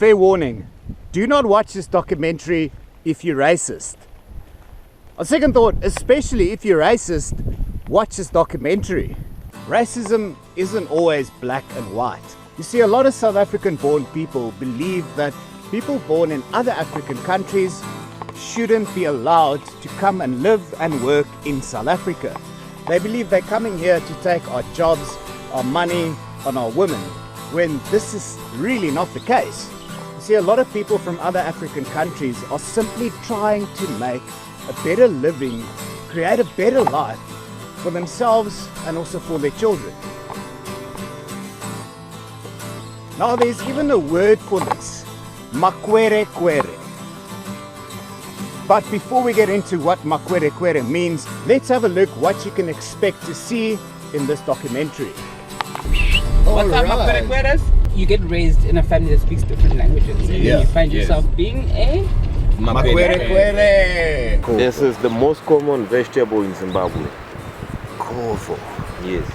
fair warning, do not watch this documentary if you're racist. On second thought, especially if you're racist, watch this documentary. Racism isn't always black and white. You see, a lot of South African born people believe that people born in other African countries shouldn't be allowed to come and live and work in South Africa. They believe they're coming here to take our jobs, our money, and our women, when this is really not the case. You see, a lot of people from other African countries are simply trying to make a better living, create a better life for themselves and also for their children. Now there's even a word for this, Makwerekwere. But before we get into what Makwerekwere means, let's have a look what you can expect to see in this documentary. What's up, Makwerekweres? You get raised in a family that speaks different languages, and then you find yourself being a Makwerekwere. Cool. This is the most common vegetable in Zimbabwe. Cool. Yes.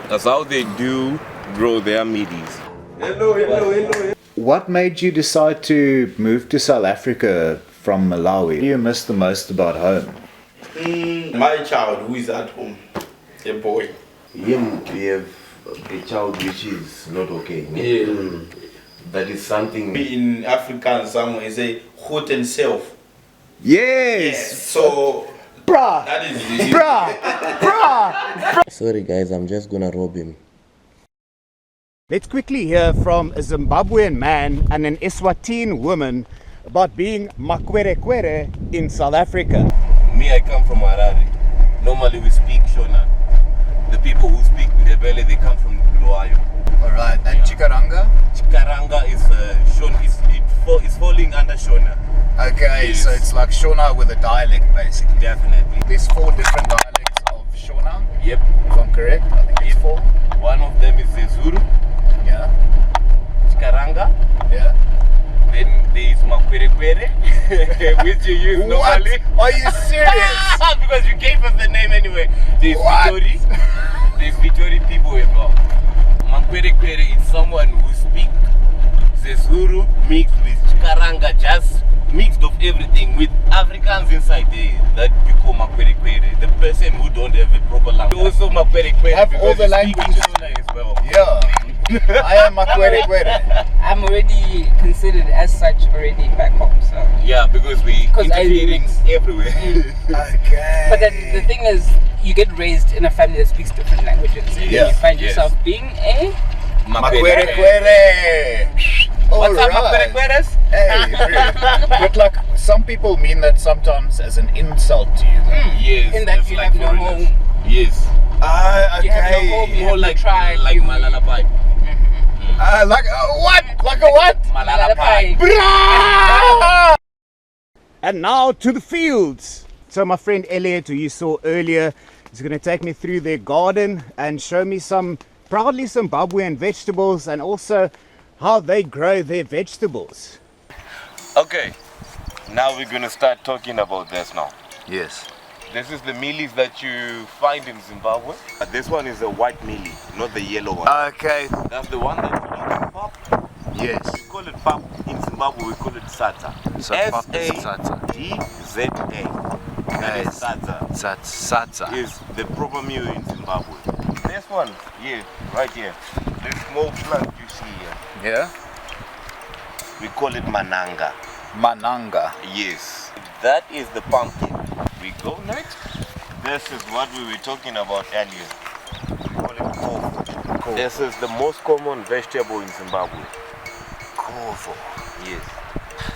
That's how they do grow their middies. Hello. What made you decide to move to South Africa from Malawi? What do you miss the most about home? My child who is at home, a boy. We have a child which is not okay. That is something. In African somewhere, they say hot and self. Yes. So, bruh. that is Bruh. Sorry guys, I'm just gonna rob him. Let's quickly hear from a Zimbabwean man and an Eswatini woman about being Makwerekwere in South Africa. Me, I come from Harare. Normally we speak Shona. The people who speak Ndebele, they come from Loayo. Alright, and Chikaranga? Chikaranga is it's falling under Shona. Okay, Yes. so it's like Shona with a dialect basically. Definitely. There's 4 different dialects of Shona, Yep. if I'm correct. I think it's 4. One of them is the Zulu, Yeah. Chikaranga. Yeah. Then there is Makwerekwere, which you use normally. Are you serious? Because you gave us the name anyway. There's What? Vitori. There's Vitori people as well. Makwerekwere is someone who speaks Zezuru mixed with Chikaranga, just mixed of everything with Africans inside there. That you call Makwerekwere. The person who don't have a proper language. Also Makwerekwere. Have all the languages. As well. Yeah. I am Makwerekwere. I'm already considered as such already back home, so. Yeah, because we interfering mix. everywhere. Okay. But then the thing is, you get raised in a family that speaks different languages, and then you find yourself being a Makwerekwere. What's up, Makwerekweres? Hey, really. But like, some people mean that sometimes as an insult to you. Yes. In that that's you like have no foreigners. home. Yes. Okay. You have no home, you More have no like tribe. like Malalapai. Like what? Like a what? Malalapai. Bra! And now to the fields. So my friend Elliot, who you saw earlier, is going to take me through their garden and show me some proudly Zimbabwean vegetables and also how they grow their vegetables. Okay. Now we're gonna start talking about this now. Yes. This is the mealies that you find in Zimbabwe. This one is a white mealie, not the yellow one. Okay. That's the one that you eat in pap. Yes. We call it pap. In Zimbabwe we call it sata. So pap is sata. S-A-D-Z-A. That is sata. Sata. Is the proper meal in Zimbabwe. This one here, right here, this small plant you see here, Yeah. we call it mananga. Mananga. Yes. That is the pumpkin. We go next. This is what we were talking about earlier. We call it kofu. This is the most common vegetable in Zimbabwe. Kofu. Yes.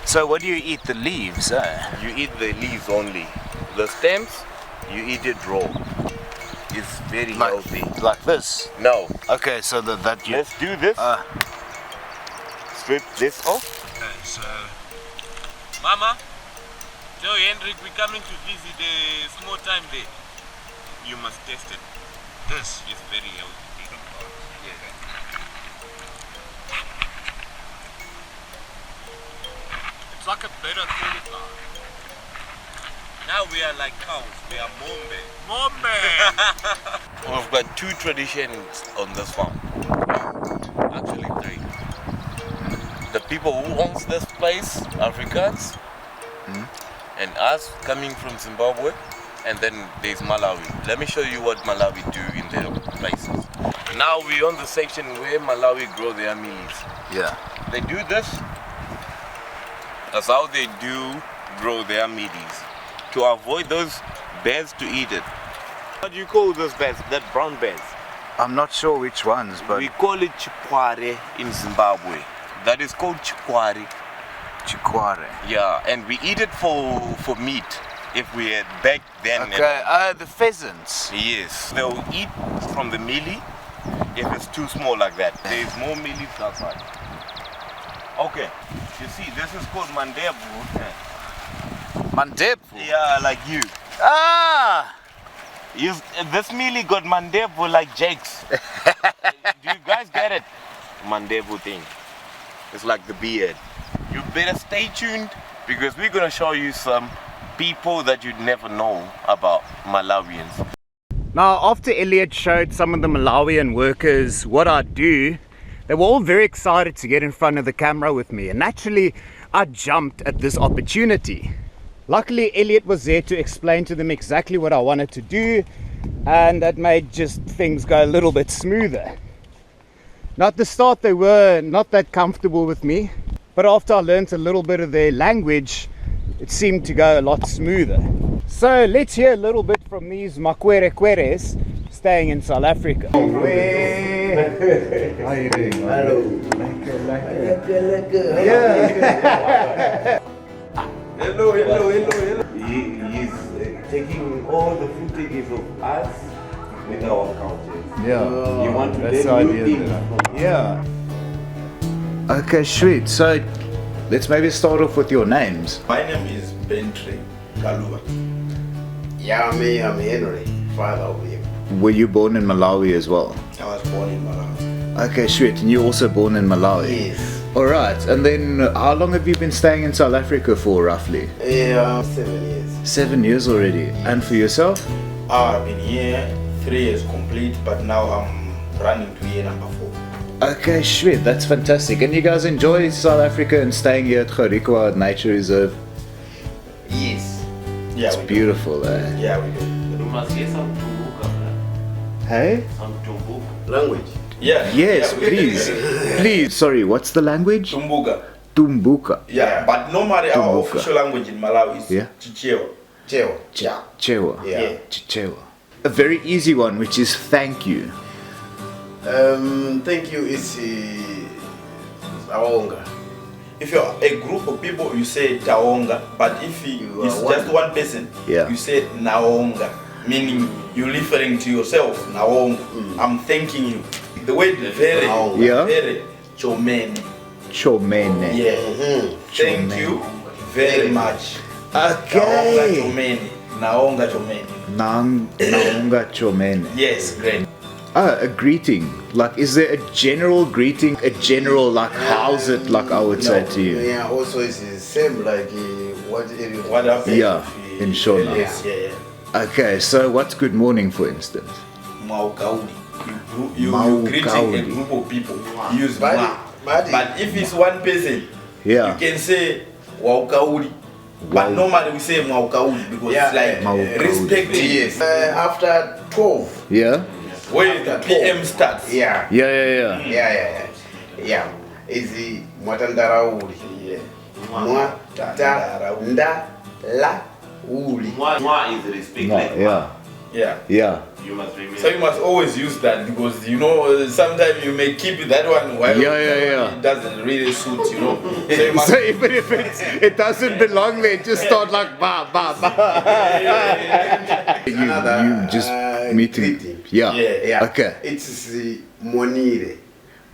So what do you eat? The leaves, eh? You eat the leaves only. The stems, you eat it raw. It's very healthy. Like this? No. Okay, so that you... Let's do this. Strip this off. Okay, so... Mama, tell Hendrik we're coming to visit a small time there. You must taste it. This is very healthy. Yes. It's like a better cauliflower. Now we are like cows. We are mombe. Mombe! We've got 2 traditions on this farm. Actually 3. people who owns this place, Africans, and us coming from Zimbabwe, and then there's Malawi. Let me show you what Malawi do in their places. Now we're on the section where Malawi grow their mealies. Yeah. They do this. That's how they do grow their mealies. To avoid those bears to eat it. What do you call those bears? That brown bears? I'm not sure which ones, but We call it chikware in Zimbabwe. That is called chikware. chikware. Yeah, and we eat it for meat. If we had back then. Okay, the pheasants. Yes. They'll eat from the mealie if it's too small like that. There's more mealie outside. Okay. You see, this is called mandevu. Mandevu? Yeah, like you. Ah! This mealie got mandevu like Jake's. Do you guys get it? Mandevu thing. It's like the beard. You better stay tuned because we're gonna show you some people that you'd never know about Malawians. Now, after Elliot showed some of the Malawian workers what I do, they were all very excited to get in front of the camera with me, and naturally I jumped at this opportunity. Luckily Elliot was there to explain to them exactly what I wanted to do, and that made just things go a little bit smoother. Now at the start they were not that comfortable with me, but after I learned a little bit of their language, it seemed to go a lot smoother. So let's hear a little bit from these Makwerekweres staying in South Africa. How are you doing? Hello. Hello. He's taking all the footages of us with our cultures. Yeah. You want to That's the learn idea. new things. Yeah. Okay, sweet. So let's maybe start off with your names. My name is Bentry Kaluwa. Yeah, I'm Henry, father of him. Were you born in Malawi as well? I was born in Malawi. Okay, sweet. And you also born in Malawi? Yes. Alright, and then how long have you been staying in South Africa for roughly? 7 years. 7 years already. And for yourself? I've been here 3 years complete, but now I'm running to year number 4. Okay, sweet. That's fantastic. And you guys enjoy South Africa and staying here at Makwerekwere Nature Reserve? Yes. Yeah, It's we beautiful, do. eh? Yeah, we do. You must hear some tumbuka, man. Hey? Some tumbuka. Language. Yeah. Yes, yeah, we do. please. Please. Sorry, what's the language? Tumbuka. Tumbuka. Yeah, but normally our Tumbuka. official language in Malawi is Yeah. Chichewa. Cheo. Chewa. Yeah. Chichewa. A very easy one, which is thank you. Thank you is Aonga. If you're a group of people, you say Taonga, but if You it's are just one person, Yeah. you say Naonga, meaning you're referring to yourself, Naonga. I'm thanking you. The word very, Naonga. Yeah. very, chomene. Chomene. Yeah. Thank Chomene. you very much. Naonga Okay. chomene. Naonga chomene. Naunga chomene. Yes, great. A greeting. Like, is there a general greeting? A general, like, how's it, like I would say to you? Yeah, also it's the same like what What happened? Yeah, in Shona. Yes, yeah. Okay, so what's good morning, for instance? Maukauli. You greeting a Maukauli. group of people. You use But- ma. but- But if it's one person, Yeah. you can say Waukauli. But normally we say Maukauli because Yeah, it's like Maukauli. respecting. Yes. After 12. Yeah? When the PM starts. Yeah. Yeah. Yeah. Is the Mwatandarauli. Yeah. Mwatandarauli. Mwa is respect. No, like yeah. Yeah. You must remember. So you must always use that because you know sometimes you may keep that one while Yeah. it doesn't really suit, you know. So you must So even if it doesn't belong there, just start like ba. You just meeting. greeting. Yeah. Yeah. Okay. It's the Monire.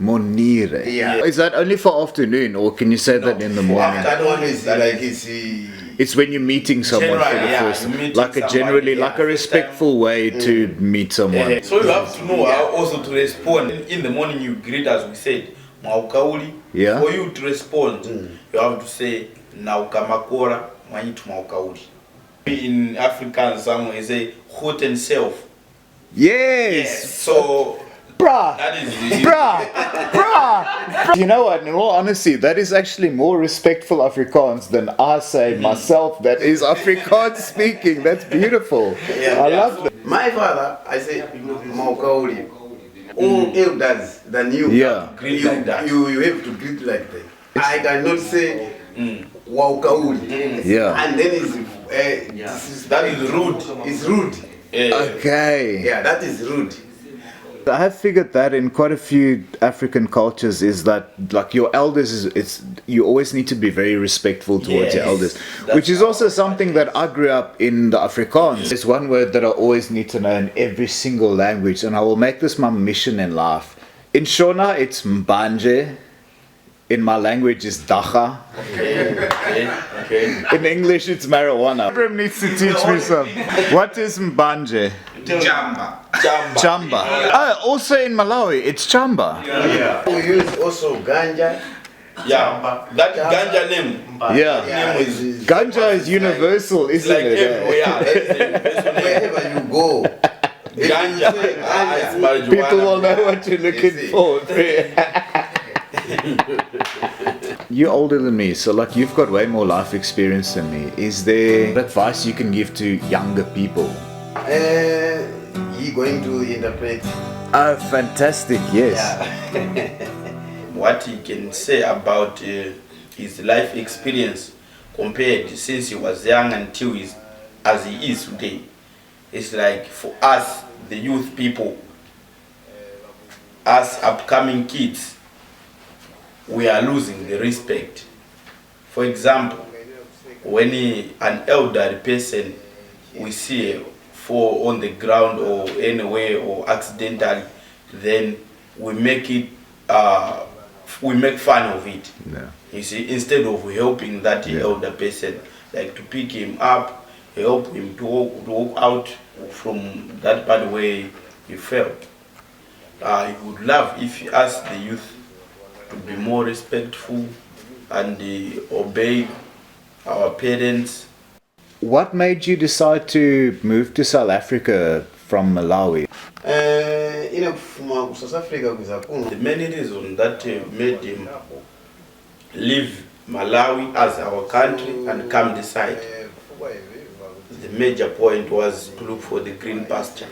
Monire. Yeah. Is that only for afternoon, or can you say that in the morning? That one is That like is- it's It's when you're meeting someone for the Generally, yeah, first you're meeting like a somebody, generally yeah, like a first respectful way to meet someone. Yeah. So you have to know how also to respond. In the morning you greet as we said, Maukauli. Yeah. For you to respond, you have to say Naukamakora Maitu Maukauli. In African somewhere you say hot and self. Yes. So Bruh. that is the Bruh. You know what, in all honesty, that is actually more respectful Afrikaans than I say myself that is Afrikaans speaking. That's beautiful. I love that. My father, I say, Makwerekwere. All elders than you. Yeah. You have to greet like that. I cannot say Makwerekwere. Yeah. And then that is rude. It's rude. Okay. Yeah, that is rude. I have figured that in quite a few African cultures is that like your elders you always need to be very respectful towards your elders, which is also something that I grew up in the Afrikaans. There's one word that I always need to know in every single language, and I will make this my mission in life. In Shona it's mbanje. In my language it's dacha. Okay. In English it's marijuana. Everyone needs to teach me some. What is mbanje? Chamba. Oh, also in Malawi, it's chamba. Yeah. We use also ganja. Yeah. That ganja name. Yeah. Yeah, Ganja is universal, isn't Like it? everywhere. wherever you go. Ganja. It's marijuana. People will know what you're looking for. You're older than me, so like you've got way more life experience than me. Is there advice you can give to younger people? He going to interpret. Oh, fantastic! Yes. What he can say about his life experience compared since he was young until as he is today. It's like for us, the youth people, us upcoming kids, we are losing the respect. For example, when an elderly person we see fall on the ground or anywhere or accidentally, then we make fun of it. Yeah. You see, instead of helping that elder person, like to pick him up, help him to walk out from that bad way he fell. I would love if you ask the youth to be more respectful and obey our parents. What made you decide to move to South Africa from Malawi? From South Africa, The main reason that made him leave Malawi as our country and come this side, the major point was to look for the green pasture.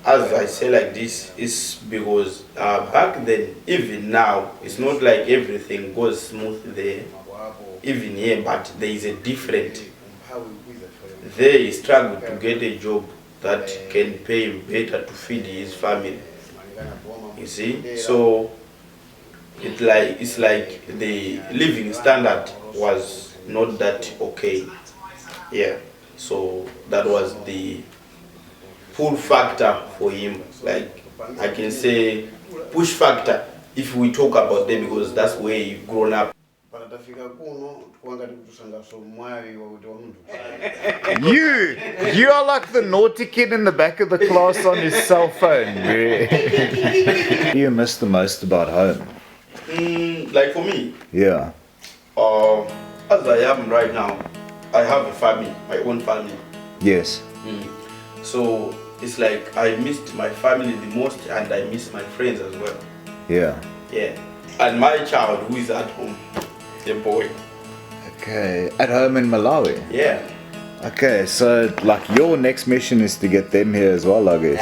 As I say like this, is because back then, even now, it's not like everything goes smooth there, even here, but there is a different. They struggle to get a job that can pay him better to feed his family. You see, so it's like the living standard was not that okay. Yeah, so that was the pull factor for him, like I can say push factor if we talk about them, because that's where you've grown up. You are like the naughty kid in the back of the class on his cell phone. What do you miss the most about home? Like for me, Yeah. as I am right now, I have a family, my own family. Yes. So it's like I missed my family the most, and I miss my friends as well. Yeah. Yeah. And my child who is at home, the boy. Okay. At home in Malawi. Yeah. Okay, so like your next mission is to get them here as well, I guess.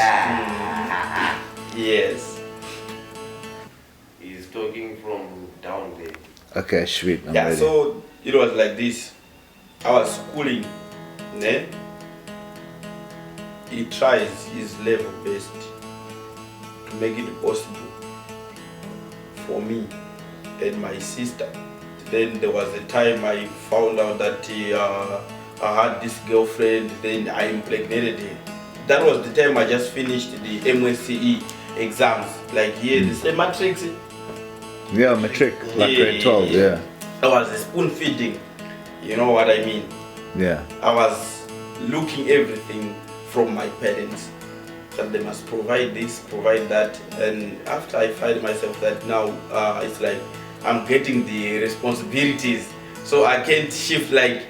Yes. He's talking from down there. Okay, sweet. I'm Yeah, ready. so it was like this. I was schooling, ne? He tries his level best to make it possible for me and my sister. Then there was a time I found out that I had this girlfriend, then I impregnated her. That was the time I just finished the MSCE exams, like here, the same matrix. Yeah, matric, like grade 12, yeah. I was spoon feeding, you know what I mean? Yeah. I was looking everything from my parents, that they must provide this, provide that, and after I find myself that now it's like I'm getting the responsibilities, so I can't shift like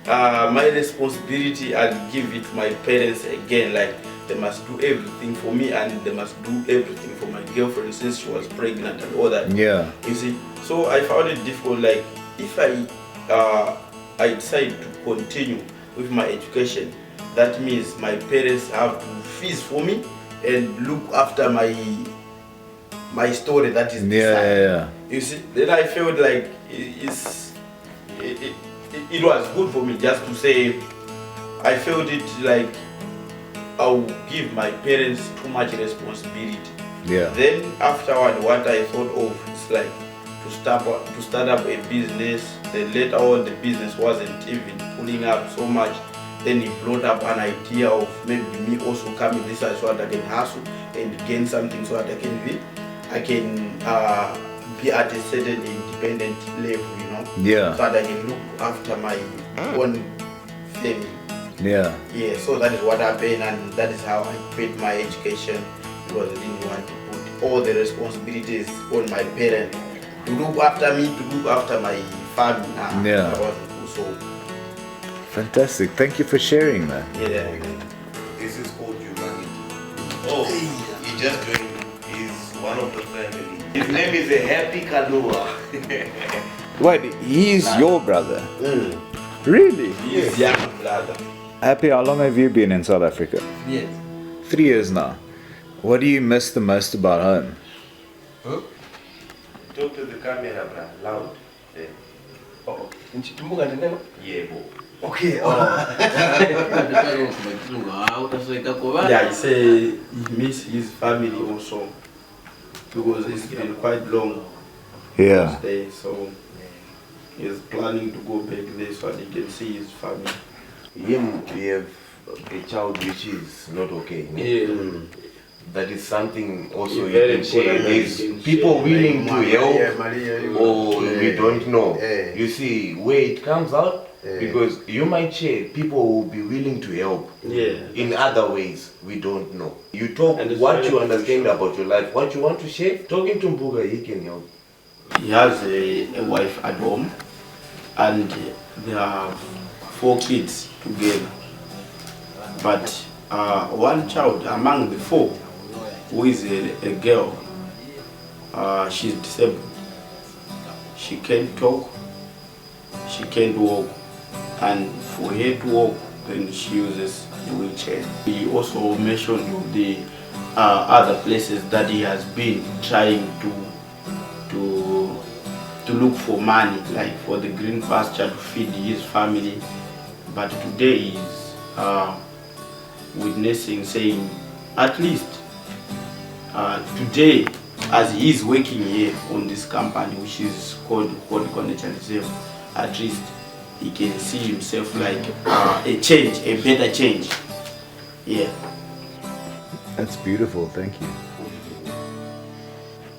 my responsibility and give it to my parents again. Like they must do everything for me and they must do everything for my girlfriend since she was pregnant and all that. Yeah. You see, so I found it difficult. Like if I decide to continue with my education, that means my parents have to fees for me and look after my story that is Yeah. You see, then I felt like it was good for me just to say. I felt it like I'll give my parents too much responsibility. Yeah. Then afterward, what I thought of is like to start up a business. Then later on, the business wasn't even pulling up so much. Then he brought up an idea of maybe me also coming this side so that I can hustle and gain something so that I can be at a certain independent level, you know. Yeah. So that I can look after my own family. Yeah. Yeah, so that is what happened and that is how I paid my education because I didn't want to put all the responsibilities on my parents to look after me, to look after my family. Yeah. That wasn't cool, so Fantastic. Thank you for sharing that. yeah. This is called humanity. Oh, he just joined. He's one of the family. His name is a Happy Kalua. Wait, he's your brother? Really? He is young brother. Happy, how long have you been in South Africa? Yes. 3 years now. What do you miss the most about home? Talk to the camera, bro. Loud. Yeah. Oh, nchitumbuka ndineno? Yeah, bro. Okay. Yeah, he say he miss his family also because it's been quite long Yeah. stay, so he's planning to go back there so that he can see his family. Him, we have a child which is not okay. No? That is something also Yeah, you very can share. important There's that you can people share. willing to help, or we don't know. Yeah. You see where it comes out, Yeah. because you might share, people will be willing to help. Yeah. In other ways, we don't know. You talk And it's what very you understand crucial. about your life, what you want to share. Talking to Mbuga, he can help. He has a wife at home and they have 4 kids together. But one child among the 4, who is a girl, she's disabled. She can't talk, she can't walk, and for her to walk, then she uses the wheelchair. He also mentioned the other places that he has been trying to look for money, like for the green pasture to feed his family. But today he's witnessing, saying, at least today, as he is working here on this company, which is called Nature Reserve, at least he can see himself like a change, a better change. Yeah. That's beautiful. Thank you.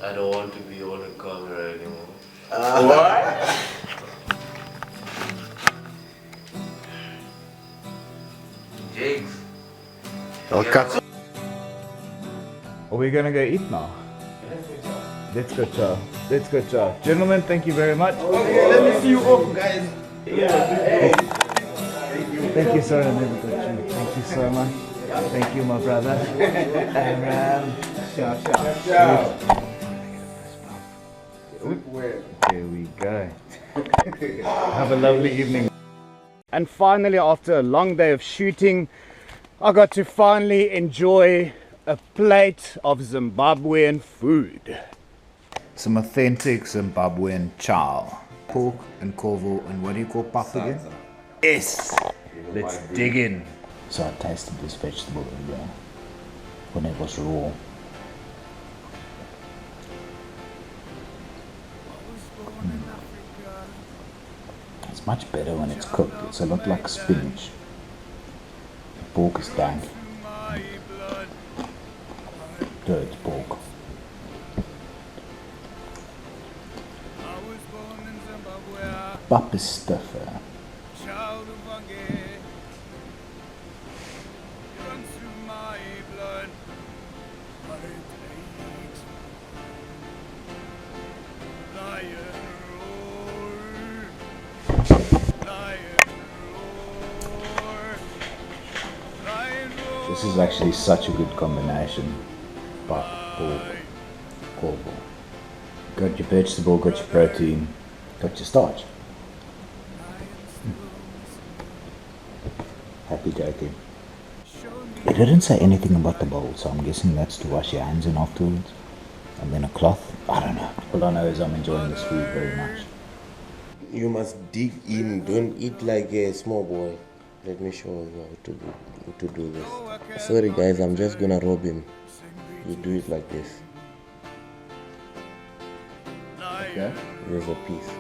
I don't want to be on the camera anymore. What? Jakes. I'll cut. Are we gonna go eat now? Let's go chow. Let's go chow. Gentlemen, thank you very much. Okay, let me see you off, guys. Thank you, sir. I never got you. Thank you so much. Thank you, my brother. And there we go. Have a lovely evening. And finally, after a long day of shooting, I got to finally enjoy a plate of Zimbabwean food. Some authentic Zimbabwean chow. Pork and kovo and what do you call pap again? Yes! Let's dig in. So I tasted this vegetable earlier when it was raw. It's much better when it's cooked. It's a lot like spinach. The pork is dank. Dirt pork. Pap is stiffer. This This is actually such a good combination. Pap, pork, korbo. Got your vegetable, got your protein, got your starch. Happy joking. It didn't say anything about the bowl, so I'm guessing that's to wash your hands in afterwards. And then a cloth. I don't know. All I know is I'm enjoying this food very much. You must dig in. Don't eat like a small boy. Let me show you how to do this. Sorry guys, I'm just gonna rob him. You do it like this. Okay. There's a piece.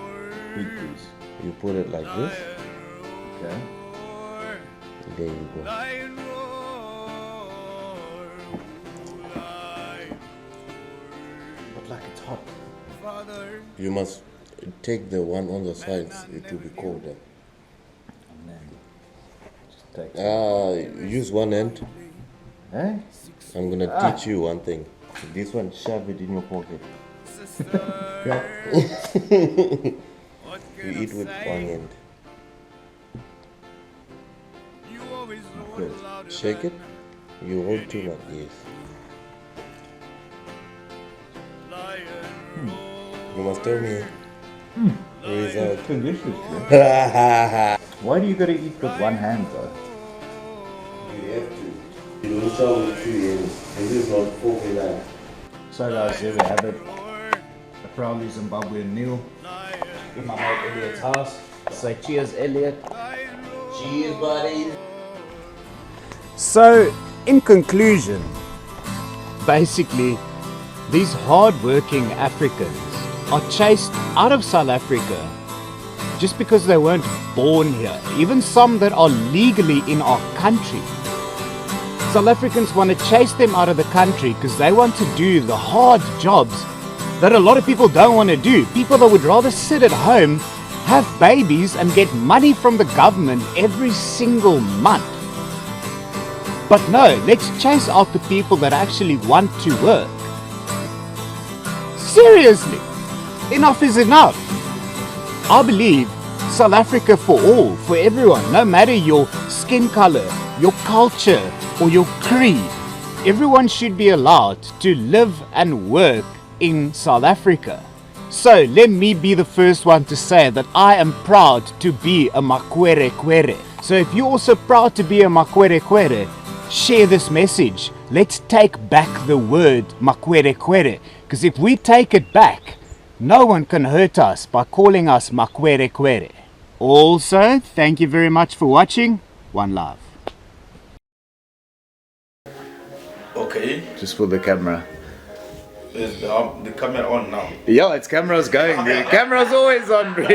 Big piece. You put it like this. Okay. There you go. But like it's hot. You must take the one on the sides. It will be colder. And then just take Use one end. Eh? I'm gonna teach you one thing. This one, shove it in your pocket. You eat with one end. Good. Shake it. You hold two like this. You must tell me. Result. Delicious. Why do you gotta eat with one hand though? You have to. You don't shove with two hands. This is not popular. So guys, here we have it. A proudly Zimbabwean meal in my mate Elliot's house. Say cheers, Elliot. Cheers, buddy. So, in conclusion, basically, these hard-working Africans are chased out of South Africa just because they weren't born here. Even some that are legally in our country. South Africans want to chase them out of the country because they want to do the hard jobs that a lot of people don't want to do. People that would rather sit at home, have babies and get money from the government every single month. But no, let's chase out the people that actually want to work. Seriously, enough is enough. I believe South Africa for all, for everyone, no matter your skin color, your culture, or your creed. Everyone should be allowed to live and work in South Africa. So let me be the first one to say that I am proud to be a Makwerekwere. So if you're also proud to be a Makwerekwere, share this message. Let's take back the word Makwerekwere. Because if we take it back, no one can hurt us by calling us Makwerekwere. Also, thank you very much for watching. One love. Okay. Just for the camera. Is the camera on now? Yo, it's camera's going, bro. Camera's always on, bro.